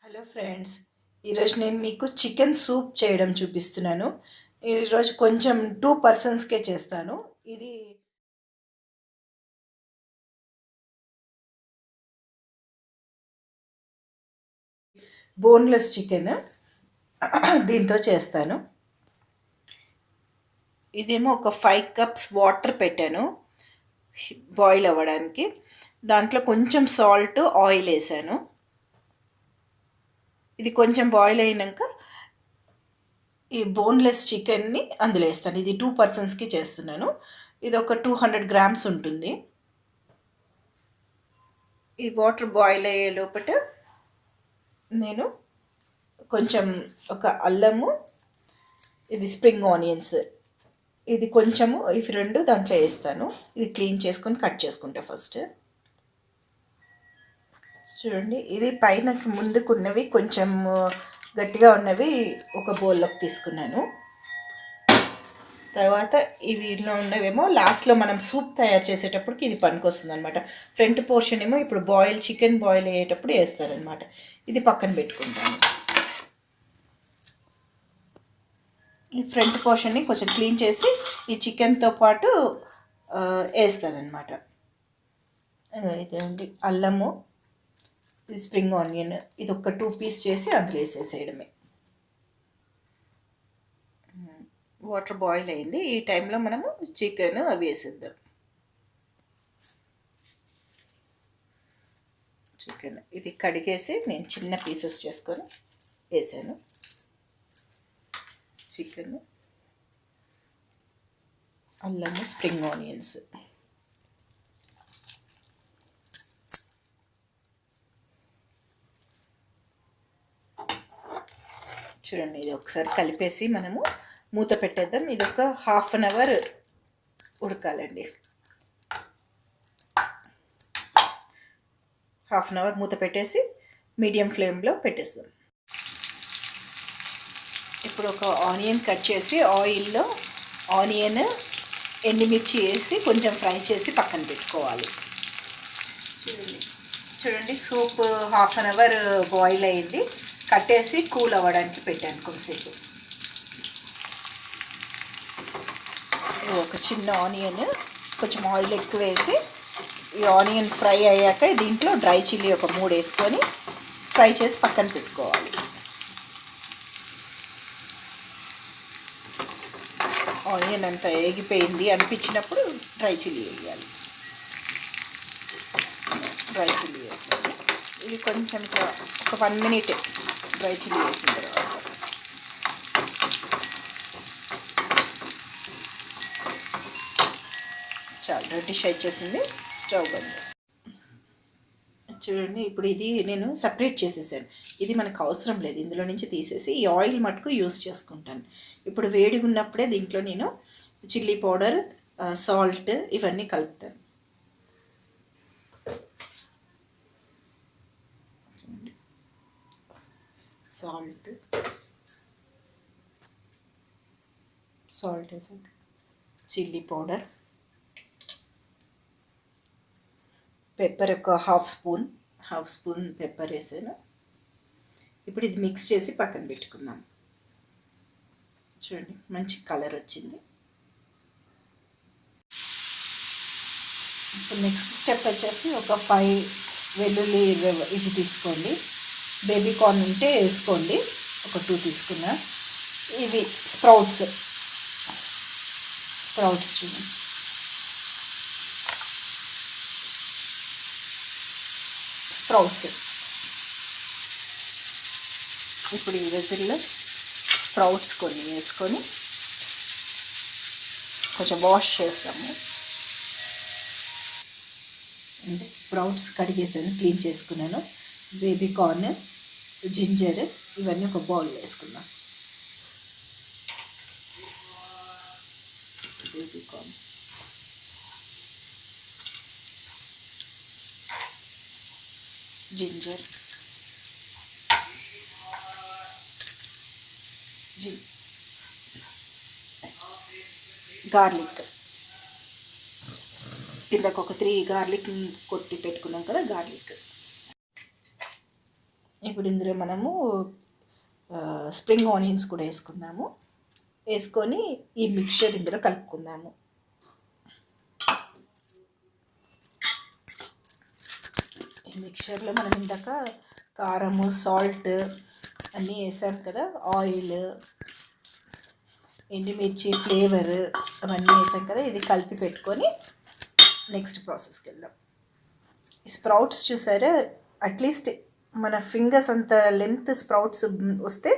Hello friends, ఈరోజు నేను మీకు చికెన్ సూప్ చేయడం చూపిస్తున్నాను. ఈరోజు కొంచెం 2 పర్సన్స్కే చేస్తాను. ఇది బోన్లెస్ చికెన్. దీంతో చేస్తాను. ఇదేమో ఒక 5 కప్స్ వాటర్ పెట్టాను బాయిల్ అవ్వడానికి. దాంట్లో కొంచెం సాల్ట్, ఆయిల్ వేసాను. ఇది కొంచెం బాయిల్ అయినాక ఈ బోన్లెస్ చికెన్ని అందులో వేస్తాను. ఇది 2 పర్సన్స్కి చేస్తున్నాను. ఇది ఒక 200 గ్రామ్స్ ఉంటుంది. ఈ వాటర్ బాయిల్ అయ్యే లోపల నేను కొంచెం ఒక అల్లము, ఇది స్ప్రింగ్ ఆనియన్స్, ఇది కొంచెము ఇవి రెండు దాంట్లో వేస్తాను. ఇది క్లీన్ చేసుకొని కట్ చేసుకుంటా ఫస్ట్. చూడండి, ఇది పైన ముందుకున్నవి కొంచెం గట్టిగా ఉన్నవి ఒక బౌల్లోకి తీసుకున్నాను. తర్వాత వీటిలో ఉన్నవేమో లాస్ట్లో మనం సూప్ తయారు చేసేటప్పటికి ఇది పనికొస్తుంది అనమాట. ఫ్రంట్ పోర్షన్ ఏమో ఇప్పుడు చికెన్ బాయిల్ అయ్యేటప్పుడు వేస్తారనమాట. ఇది పక్కన పెట్టుకుంటాను. ఈ ఫ్రంట్ పోర్షన్ని కొంచెం క్లీన్ చేసి ఈ చికెన్తో పాటు వేస్తానమాట. ఇదేంటి అల్లము, ఇది స్ప్రింగ్ ఆనియన్, ఇది ఒక 2 పీస్ చేసి అందులో వేసేసేయడమే. వాటర్ బాయిల్ అయింది. ఈ టైంలో మనము చికెన్ అవి వేసేద్దాం. చికెన్ ఇది కడిగేసి నేను చిన్న పీసెస్ చేసుకొని వేసాను. చికెన్, అల్లము, స్ప్రింగ్ ఆనియన్స్. చూడండి, ఇది ఒకసారి కలిపేసి మనము మూత పెట్టేద్దాం. ఇది ఒక 1/2 అవర్ ఉడకాలండి. 1/2 అవర్ మూత పెట్టేసి మీడియం ఫ్లేమ్లో పెట్టేస్తాం. ఇప్పుడు ఒక ఆనియన్ కట్ చేసి ఆయిల్లో ఆనియన్, ఎండుమిర్చి వేసి కొంచెం ఫ్రై చేసి పక్కన పెట్టుకోవాలి. చూడండి, సూప్ 1/2 అవర్ బాయిల్ అయింది. కట్టేసి కూల్ అవ్వడానికి పెట్టాను కొంతసేపు. ఒక చిన్న ఆనియన్, కొంచెం ఆయిల్ ఎక్కువ వేసి ఈ ఆనియన్ ఫ్రై అయ్యాక దీంట్లో డ్రై చిల్లీ ఒక 3 వేసుకొని ఫ్రై చేసి పక్కన పెట్టుకోవాలి. ఆనియన్ అంతా వేగిపోయింది అనిపించినప్పుడు డ్రై చిల్లీ వేయాలి. డ్రై చిల్లీ వేసాను. ఇది కొంచెం ఒక 1 మినిట్ డ్రై చిల్లీ వేసిన తర్వాత చాలా రెడ్డిష్ వచ్చేసింది. స్టవ్ బంద్ చేస్తాను. చూడండి, ఇప్పుడు ఇది నేను సపరేట్ చేసేసాను. ఇది మనకు అవసరం లేదు, ఇందులో నుంచి తీసేసి ఈ ఆయిల్ మటుకు యూస్ చేసుకుంటాను. ఇప్పుడు వేడిగా ఉన్నప్పుడే దీంట్లో నేను చిల్లీ పౌడర్, సాల్ట్ ఇవన్నీ కలుపుతాను. సాల్ట్ వేసాక చిల్లీ పౌడర్, పెప్పర్ ఒక హాఫ్ స్పూన్ పెప్పర్ వేసాను. ఇప్పుడు ఇది మిక్స్ చేసి పక్కన పెట్టుకుందాం. చూడండి, మంచి కలర్ వచ్చింది. ఇప్పుడు నెక్స్ట్ స్టెప్ వచ్చేసి ఒక 5 వెల్లుల్లి ఇది తీసుకోండి. బేబీ కార్న్ ఉంటే వేసుకోండి, ఒక 2 తీసుకున్నా. ఇవి స్ప్రౌట్స్ చూడండి. ఇప్పుడు ఈ వెజిల్లో స్ప్రౌట్స్ కొన్ని వేసుకొని కొంచెం వాష్ చేస్తాము. అంటే స్ప్రౌట్స్ కడిగేసాను, క్లీన్ చేసుకున్నాను. బేబీ కార్న్, జింజర్ ఇవన్నీ ఒక బౌల్ వేసుకున్నాం. బేబీ కార్న్, జింజర్, గార్లిక్, కిందకు ఒక 3 గార్లిక్ కొట్టి పెట్టుకున్నాం కదా, గార్లిక్. ఇప్పుడు ఇందులో మనము స్ప్రింగ్ ఆనియన్స్ కూడా వేసుకుందాము. వేసుకొని ఈ మిక్చర్ ఇందులో కలుపుకుందాము. ఈ మిక్చర్లో మనం ఇందాక కారము, సాల్ట్ అన్నీ వేసాం కదా, ఆయిల్, ఎండుమిర్చి ఫ్లేవర్ అవన్నీ వేసాం కదా. ఇది కలిపి పెట్టుకొని నెక్స్ట్ ప్రాసెస్కి వెళ్దాం. ఈ స్ప్రౌట్స్ చూసారా, అట్లీస్ట్ మన ఫింగర్స్ అంత లెంత్ స్ప్రౌట్స్ వస్తే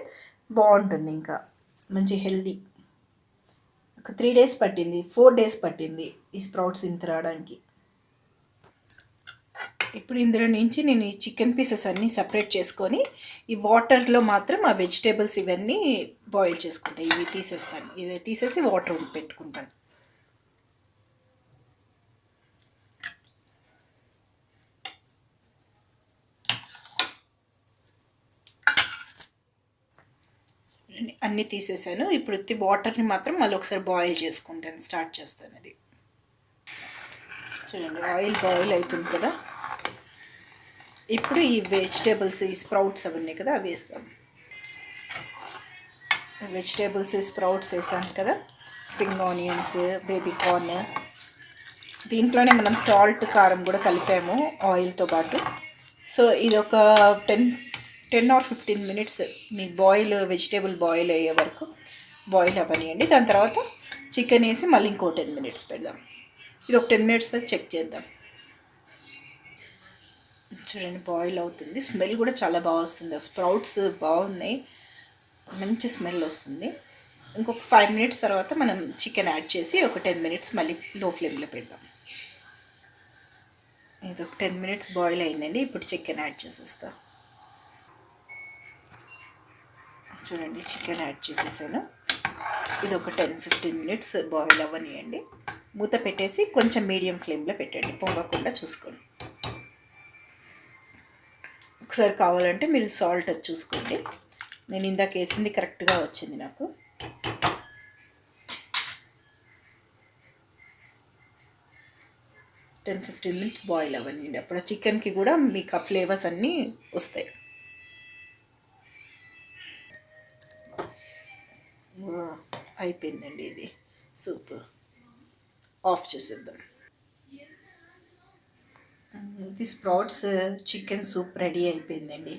బాగుంటుంది. ఇంకా మంచి హెల్దీ. ఒక 3 days పట్టింది, 4 days పట్టింది ఈ స్ప్రౌట్స్ ఇంత రావడానికి. ఇప్పుడు ఇందులో నుంచి నేను ఈ చికెన్ పీసెస్ అన్నీ సపరేట్ చేసుకొని ఈ వాటర్లో మాత్రం ఆ వెజిటేబుల్స్ ఇవన్నీ బాయిల్ చేసుకుంటాను. ఇవి తీసేస్తాను, ఇవి తీసేసి వాటర్ పెట్టుకుంటాను. అన్నీ తీసేసాను. ఇప్పుడు వాటర్ని మాత్రం మళ్ళీ ఒకసారి బాయిల్ చేసుకుంటాను, స్టార్ట్ చేస్తాను. అది చూడండి, ఆయిల్ బాయిల్ అవుతుంది కదా. ఇప్పుడు ఈ వెజిటేబుల్స్, ఈ స్ప్రౌట్స్ అవన్నీ కదా, అవి వేస్తాం. వెజిటేబుల్స్, స్ప్రౌట్స్ వేసాం కదా, స్ప్రింగ్ ఆనియన్స్, బేబీ కార్న్. దీంట్లోనే మనం సాల్ట్, కారం కూడా కలిపాము ఆయిల్తో పాటు. సో ఇది ఒక 10 or 15 minutes me vegetable boil అయ్యే వరకు బాయిల్ అవ్వనియండి. దాని తర్వాత చికెన్ వేసి మళ్ళీ ఇంకో 10 minutes పెడదాం. ఇది ఒక 10 minutes దాకా చెక్ చేద్దాం. చూడండి, బాయిల్ అవుతుంది. స్మెల్ కూడా చాలా బాగా వస్తుంది. ఆ స్ప్రౌట్స్ బాగున్నాయి, మంచి స్మెల్ వస్తుంది. ఇంకొక 5 minutes తర్వాత మనం చికెన్ యాడ్ చేసి ఒక 10 minutes మళ్ళీ లో ఫ్లేమ్లో పెడదాం. ఇది ఒక 10 minutes బాయిల్ అయిందండి. ఇప్పుడు చికెన్ యాడ్ చేసేస్తాం. చూడండి, చికెన్ యాడ్ చేసేసాను. ఇది ఒక 10-15 minutes బాయిల్ అవ్వనియండి. మూత పెట్టేసి కొంచెం మీడియం ఫ్లేమ్లో పెట్టండి, పొంగకుండా చూసుకోండి. ఒకసారి కావాలంటే మీరు సాల్ట్ అది చూసుకోండి. నేను ఇందాక వేసింది కరెక్ట్గా వచ్చింది నాకు. టెన్ 15 minutes బాయిల్ అవ్వనియండి. అప్పుడు చికెన్కి కూడా మీకు ఆ ఫ్లేవర్స్ అన్నీ వస్తాయి. అయిపోయిందండి ఇది సూప్. ఆఫ్ చేసేద్దాం. ఇది స్ప్రౌట్స్ చికెన్ సూప్ రెడీ అయిపోయిందండి.